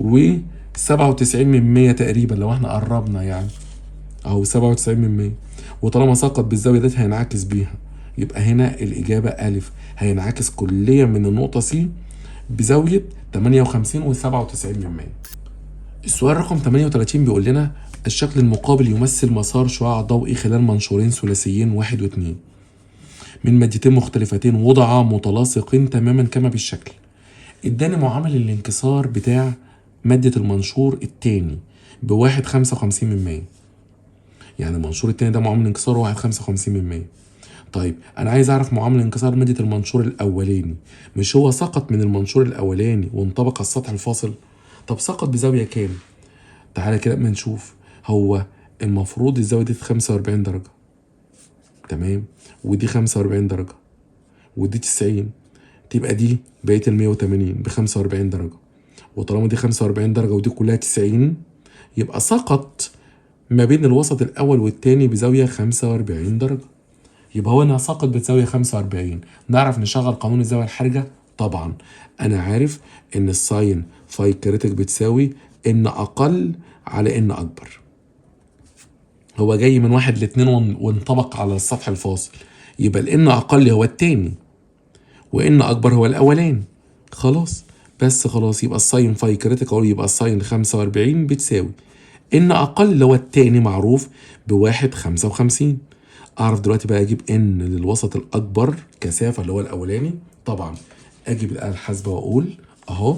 و97% تقريبا لو احنا قربنا، يعني اهو 97%. وطالما سقط بالزاوية ديت هينعكس بيها، يبقى هنا الإجابة ألف، هينعكس كليا من النقطة سي بزاوية 58 و97%. السؤال رقم 38 بيقول لنا الشكل المقابل يمثل مسار شعاع ضوئي خلال منشورين ثلاثيين 1 و 2 من مادتين مختلفتين وضعا متلاصقين تماما كما بالشكل. اداني معامل الانكسار بتاع مادة المنشور التاني بواحد 55%، يعني المنشور التاني ده معامل انكساره 1 55%. طيب انا عايز اعرف معامل انكسار مادة المنشور الاولاني، مش هو سقط من المنشور الاولاني وانطبق على السطح الفاصل؟ طب سقط بزاوية كام؟ تعالى كده اما نشوف. هو المفروض الزاوية دي 45 درجة، تمام، ودي 45 درجة، ودي 90، تبقى دي بقية ال 180 ب 45 درجة، وطالما دي 45 درجة ودي كلها 90 يبقى سقط ما بين الوسط الأول والتاني بزاوية 45 درجة. يبقى هو أنا ساقط بزاوية 45. نعرف نشغل قانون الزاوية الحرجة؟ طبعا أنا عارف إن الساين فاي كريتيك بتساوي إن أقل على إن أكبر. هو جاي من 1 ل 2 وانطبق على السطح الفاصل، يبقى الإن أقل هو التاني وإن أكبر هو الأولاني. خلاص، بس خلاص، يبقى الساين فاي كريتيك أو يبقى الساين 45 بتساوي إن أقل اللي هو التاني معروف بواحد 55. أعرف دلوقتي بقى أجيب إن للوسط الأكبر كثافة اللي هو الأولاني. طبعا أجيب الآلة الحاسبة وأقول أهو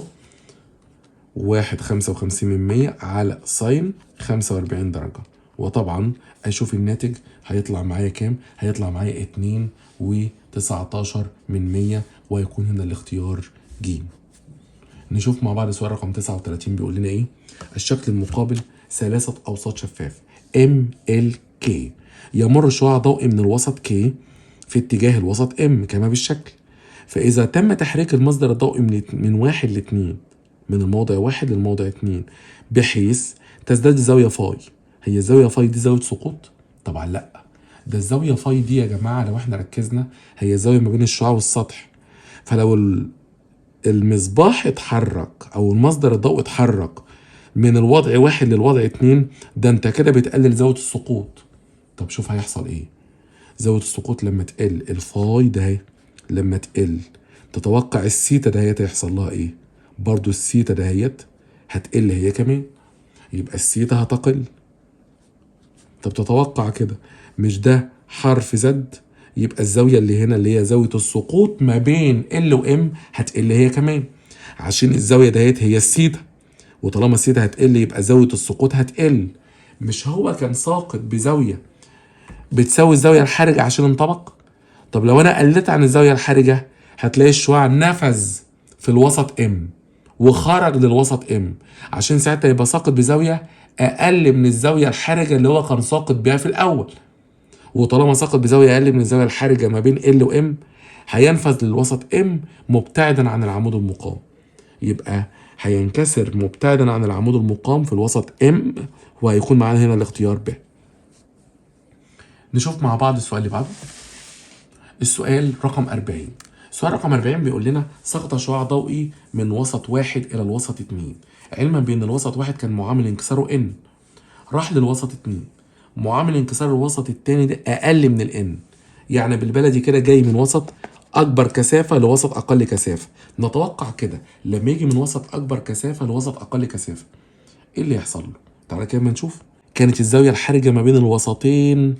1 55% على ساين 45 درجة، وطبعا أشوف الناتج هيطلع معايا كام؟ هيطلع معايا 2.19 ويكون هنا الاختيار ج. نشوف مع بعض سؤال رقم 39 بيقول لنا إيه؟ الشكل المقابل ثلاثة أوساط شفاف MLK يمر شعاع ضوئي من الوسط K في اتجاه الوسط M كما بالشكل. فإذا تم تحريك المصدر الضوئي من 1 ل 2، من الموضع 1 للموضع 2، بحيث تزداد الزاوية فاي. هي الزاوية فاي دي زاوية سقوط؟ طبعا لا، ده الزاوية فاي دي يا جماعة لو احنا ركزنا هي الزاوية ما بين الشعاع والسطح. فلو المصباح اتحرك أو المصدر الضوئي اتحرك من الوضع 1 للوضع 2، ده انت كده بتقلل زاوية السقوط. طب شوف هيحصل ايه. زاوية السقوط لما تقل الفاي ده لما تقل، تتوقع السيتا دهيت هيحصل لها ايه؟ برضو السيتا دهيت هتقل هي كمان، يبقى السيتا هتقل. طب تتوقع كده، مش ده حرف زد؟ يبقى الزاوية اللي هنا اللي هي زاوية السقوط ما بين ال و ام هتقل هي كمان، عشان الزاوية دهيت هي السيتا، وطالما السيتا هتقل يبقى زاوية السقوط هتقل. مش هو كان ساقط بزاوية بتساوي الزاوية الحرجة عشان انطبق؟ طب لو انا قلت عن الزاوية الحرجة هتلاقي الشعاع نفذ في الوسط ام وخرج للوسط ام، عشان ساعتها يبقى ساقط بزاوية اقل من الزاوية الحرجة اللي هو كان ساقط بيها في الاول. وطالما ساقط بزاوية اقل من الزاوية الحرجة ما بين ال و ام هينفذ للوسط ام مبتعدا عن العمود المقام، يبقى هينكسر مبتعدا عن العمود المقام في الوسط ام، وهيكون معانا هنا الاختيار ب. نشوف مع بعض السؤال اللي بعده. السؤال رقم 40. السؤال رقم 40 بيقول لنا سقط شعاع ضوئي من وسط 1 إلى الوسط 2، علما بأن الوسط 1 كان معامل انكساره N، راح للوسط 2، معامل انكسار الوسط التاني ده أقل من ال N، يعني بالبلدي كده جاي من وسط أكبر كثافة لوسط أقل كثافة. نتوقع كده لما يجي من وسط أكبر كثافة لوسط أقل كثافة إيه اللي يحصل له؟ تعالى كده ما نشوف. كانت الزاوية الحرجة ما بين الوسطين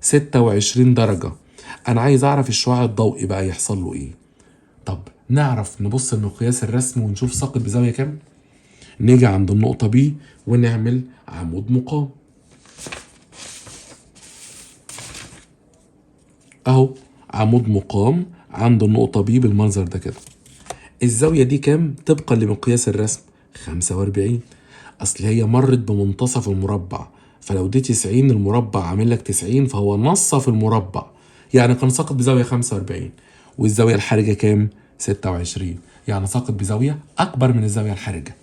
26 درجة. أنا عايز أعرف الشعاع الضوئي بقى يحصل له إيه. طب نعرف نبص لمقياس الرسم ونشوف ساقط بزاوية كام؟ نيجي عند النقطة B ونعمل عمود مقام. اهو عمود مقام عند النقطة B بالمنظر ده كده. الزاوية دي كام طبقا لمقياس الرسم؟ 45. اصل هي مرت بمنتصف المربع، فلو دي 90 المربع عامل لك 90 فهو نصف المربع، يعني كان ساقط بزاوية 45. والزاوية الحرجة كام؟ 26، يعني ساقط بزاوية أكبر من الزاوية الحرجة.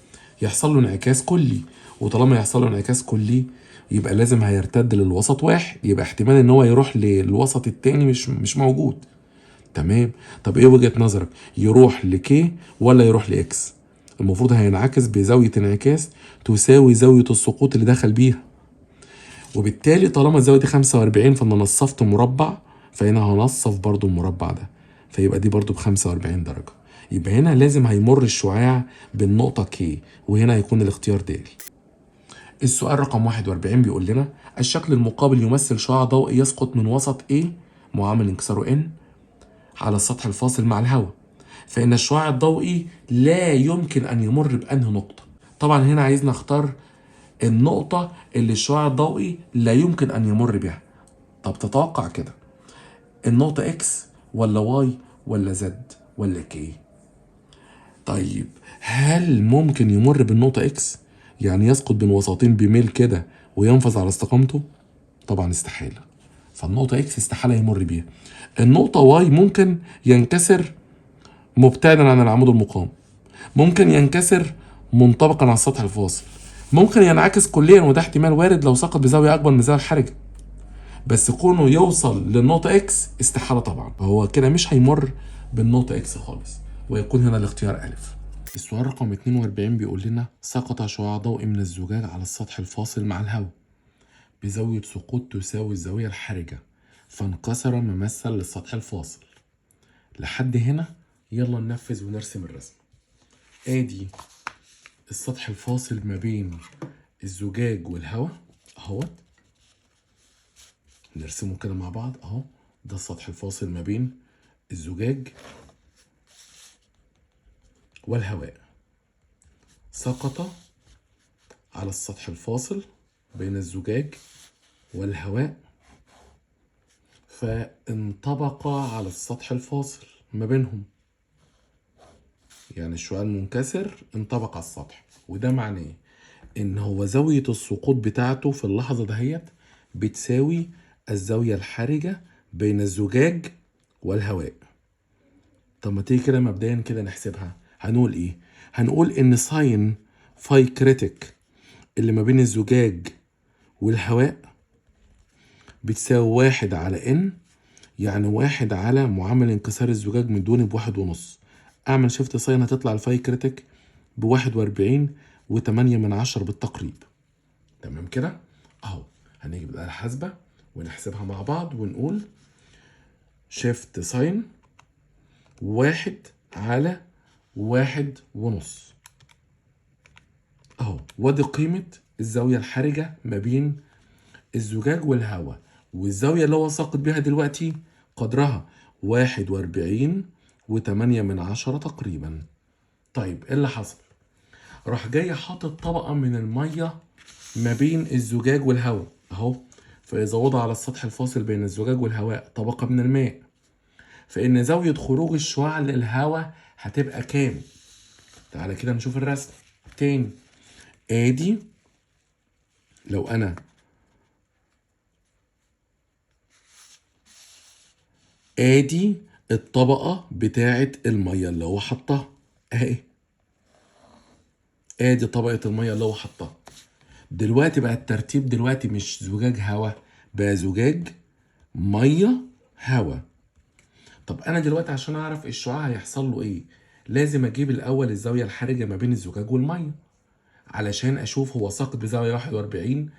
يحصل له انعكاس كلي، وطالما يحصل له انعكاس كلي يبقى لازم هيرتد للوسط واحد، يبقى احتمال ان هو يروح للوسط التاني مش موجود. تمام. طب ايه وجهة نظرك، يروح لكي ولا يروح لاكس؟ المفروض هينعكس بزاوية انعكاس تساوي زاوية السقوط اللي دخل بيها، وبالتالي طالما الزاوية دي 45 فانا نصفت مربع، فهنا هنصف برضو المربع ده، فيبقى دي برضو ب 45 درجة. يبقى هنا لازم هيمر الشعاع بالنقطة كي، وهنا هيكون الاختيار د. السؤال رقم 41 بيقول لنا الشكل المقابل يمثل شعاع ضوئي يسقط من وسط A معامل انكساره N على السطح الفاصل مع الهواء، فإن الشعاع الضوئي لا يمكن أن يمر بأنهي نقطة. طبعا هنا عايزنا نختار النقطة اللي الشعاع الضوئي لا يمكن أن يمر بها. طب تتوقع كده النقطة إكس ولا واي ولا زد ولا كي؟ طيب هل ممكن يمر بالنقطة إكس؟ يعني يسقط بين وسطين بميل كده وينفذ على استقامته؟ طبعا استحالة، فالنقطة إكس استحالة يمر بيها. النقطة واي ممكن ينكسر مبتعدا عن العمود المقام، ممكن ينكسر منطبقا على السطح الفاصل، ممكن ينعكس كليا وده احتمال وارد لو سقط بزاوية أكبر من الزاوية الحرجة. بس كونه يوصل للنقطة اكس استحالة طبعا، هو كده مش هيمر بالنقطة اكس خالص، ويكون هنا الاختيار ألف. السؤال رقم 42 بيقول لنا سقط شعاع ضوئي من الزجاج على السطح الفاصل مع الهواء بزاوية سقوط تساوي الزاوية الحرجة، فانكسر ممثل للسطح الفاصل. لحد هنا يلا ننفذ ونرسم الرسم. ادي السطح الفاصل ما بين الزجاج والهواء اهوت، نرسمه كده مع بعض اهو. ده السطح الفاصل ما بين الزجاج والهواء، سقط على السطح الفاصل بين الزجاج والهواء فانطبق على السطح الفاصل ما بينهم، يعني الشعاع المنكسر انطبق على السطح، وده معناه ان هو زاوية السقوط بتاعته في اللحظة دهيت بتساوي الزاوية الحرجة بين الزجاج والهواء. طب ما تيجي كده مبدئيا كده نحسبها، هنقول ايه؟ هنقول ان ساين فاي كريتيك اللي ما بين الزجاج والهواء بتساوي 1 على ان، يعني 1 على معامل انكسار الزجاج من دون ب1.5. اعمل شيفت ساين هتطلع الفاي كريتيك ب41.8 بالتقريب. تمام كده اهو. هنيجي بالآلة الحاسبة ونحسبها مع بعض ونقول شيفت ساين 1 على 1.5 اهو، وادي قيمة الزاوية الحرجة ما بين الزجاج والهواء، والزاوية اللي هو ساقط بيها دلوقتي قدرها 41.8 تقريبا. طيب ايه اللي حصل؟ راح جاي حاطط طبقة من المية ما بين الزجاج والهواء اهو، فإذا وضع على السطح الفاصل بين الزجاج والهواء طبقة من الماء، فإن زاوية خروج الشعاع للهواء هتبقى كام؟ تعالى كده نشوف الرسم تاني. ادي لو انا ادي الطبقة بتاعة المية اللي هو حطها اهي، ادي طبقة المية اللي هو حطها. دلوقتي بقى الترتيب دلوقتي مش زجاج هوا، بقى زجاج مية هوا. طب انا دلوقتي عشان اعرف الشعاع هيحصل له ايه لازم اجيب الاول الزاوية الحرجة ما بين الزجاج والمية، علشان اشوف هو ساقط بزاوية 41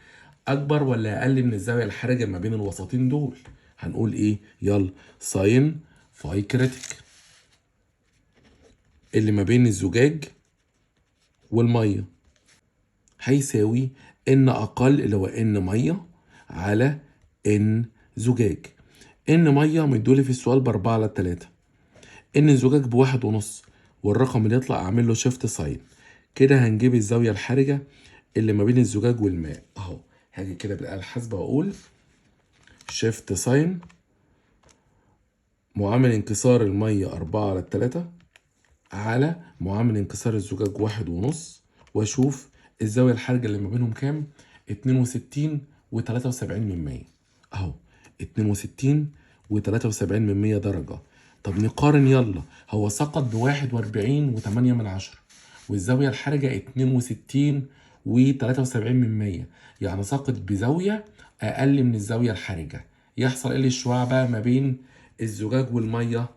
اكبر ولا اقل من الزاوية الحرجة ما بين الوسطين دول. هنقول ايه؟ يلا ساين فاي كريتيك اللي ما بين الزجاج والميه هيساوي ان اقل اللي هو ان ميه على ان زجاج. ان ميه مدولي في السؤال ب4 على 3، ان الزجاج ب1.5، والرقم اللي يطلع اعمل له شيفت ساين كده هنجيب الزاويه الحرجه اللي ما بين الزجاج والماء اهو. هاجي كده بالآلة الحاسبة واقول شيفت ساين معامل انكسار المية 4/3 على معامل انكسار الزجاج 1.5، واشوف الزاوية الحرجة اللي ما بينهم كام؟ 62 و73 اهو 62 و73 درجة. طب نقارن يلا، هو سقط ب41.8، والزاوية الحرجة 62 و73، يعني سقط بزاوية أقل من الزاوية الحرجة. يحصل ايه للشعاع بقى ما بين الزجاج والمية؟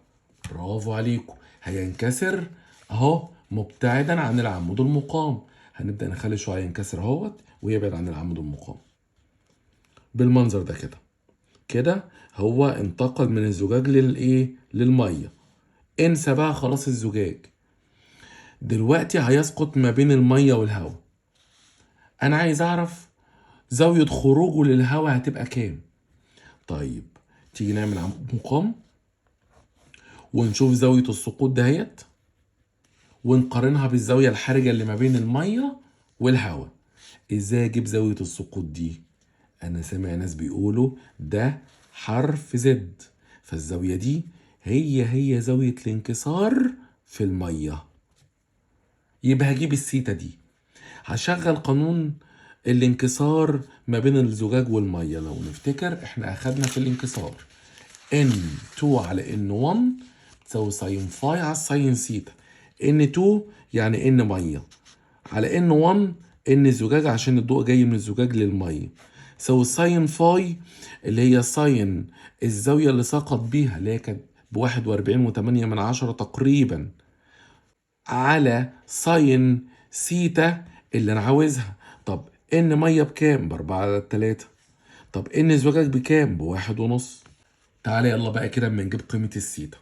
برافو عليكم، هينكسر اهو مبتعدا عن العمود المقام. هنبدأ نخلي الشعاع ينكسر اهوت ويبعد عن العمود المقام بالمنظر ده كده. كده هو انتقل من الزجاج للميه. انسى بقى خلاص الزجاج، دلوقتي هيسقط ما بين الميه والهواء. انا عايز اعرف زاويه خروجه للهواء هتبقى كام. طيب تيجي نعمل عمود مقام ونشوف زاويه السقوط دهيت ونقارنها بالزاويه الحرجه اللي ما بين الميه والهواء. ازاي اجيب زاويه السقوط دي؟ انا سامع ناس بيقولوا ده حرف زد، فالزاوية دي هي زاوية الانكسار في المية، يبقى هجيب السيتا دي. هشغل قانون الانكسار ما بين الزجاج والمية. لو نفتكر احنا اخدنا في الانكسار N2 على N1 تساوي ساين فاي على ساين سيتا. N2 يعني N مية على N1 N الزجاج عشان الضوء جاي من الزجاج للمية، تساوي ساين فاي اللي هي ساين الزاوية اللي سقط بيها اللي هي كانت ب41.8 تقريبا على ساين سيتا اللي انا عاوزها. طب ان مية بكام؟ ب4/3. طب ان الزجاج بكام؟ ب1.5. تعالى يلا بقى كده اما نجيب قيمة السيتا.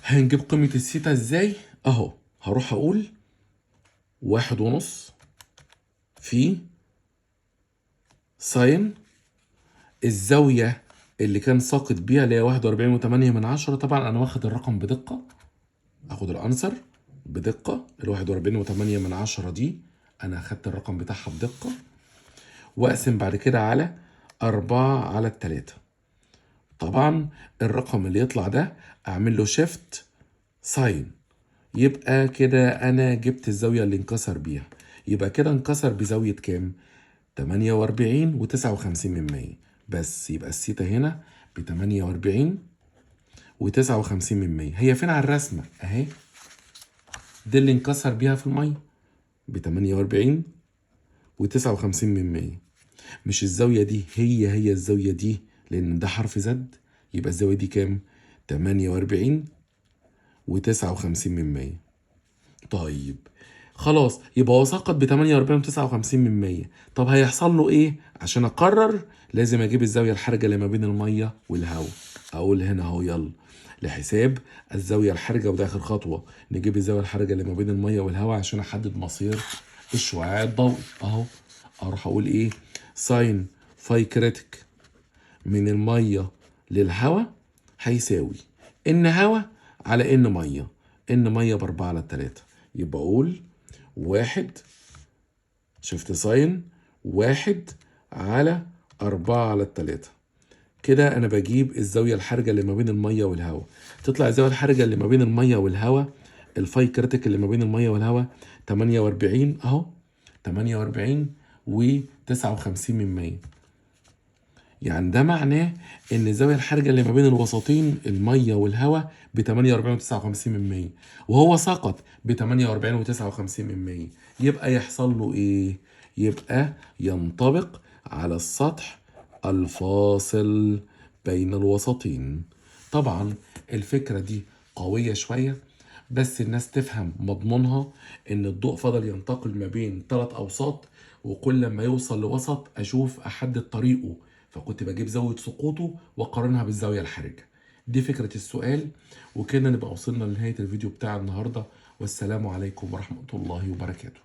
هنجيب قيمة السيتا ازاي؟ اهو هروح اقول 1.5 في ساين الزاوية اللي كان ساقط بيها اللي هي 41.8. طبعا انا واخد الرقم بدقة، اخد الانسر بدقة. ال 41.8 دي انا اخدت الرقم بتاعها بدقة، واقسم بعد كده على 4/3. طبعا الرقم اللي يطلع ده اعمل له شيفت ساين، يبقى كده انا جبت الزاوية اللي انكسر بيها. يبقى كده انكسر بزاوية كام؟ 48.59. بس يبقى السيتا هنا ب48.59. هي فين على الرسمة؟ اهي دي اللي انكسر بيها في المية ب48.59. مش الزاوية دي هي الزاوية دي لأن ده حرف زد، يبقى الزاوية دي كام؟ 48.59. طيب خلاص يبقى هو سقط ب48.59. طب هيحصل له ايه؟ عشان اقرر لازم اجيب الزاويه الحرجه اللي ما بين الميه والهواء. اقول هنا اهو يلا لحساب الزاويه الحرجه، وده اخر خطوه نجيب الزاويه الحرجه اللي ما بين الميه والهواء عشان احدد مصير الشعاع الضوئي. اهو اروح اقول ايه؟ ساين فاي كريتيك من الميه للهواء هيساوي ان هواء على ان ميه. ان ميه ب4/3، يبقى اقول 1 شفت ساين 1/4/3. كده انا بجيب الزاويه الحرجه اللي ما بين الميه والهواء. تطلع الزاويه الحرجه اللي ما بين الميه والهواء الفاي كريتيك اللي ما بين الميه والهواء 48 اهو 48.59. يعني ده معناه ان الزاويه الحرجه اللي ما بين الوسطين الميه والهواء ب 48.59، وهو سقط ب 48.59. يبقى يحصل له ايه؟ يبقى ينطبق على السطح الفاصل بين الوسطين. طبعا الفكره دي قويه شويه، بس الناس تفهم مضمونها ان الضوء فضل ينتقل ما بين 3 اوساط، وكل ما يوصل لوسط اشوف احدد طريقه، فكنت بجيب زاوية سقوطه واقارنها بالزاوية الحرجة. دي فكرة السؤال. وكده نبقى وصلنا لنهاية الفيديو بتاع النهاردة، والسلام عليكم ورحمة الله وبركاته.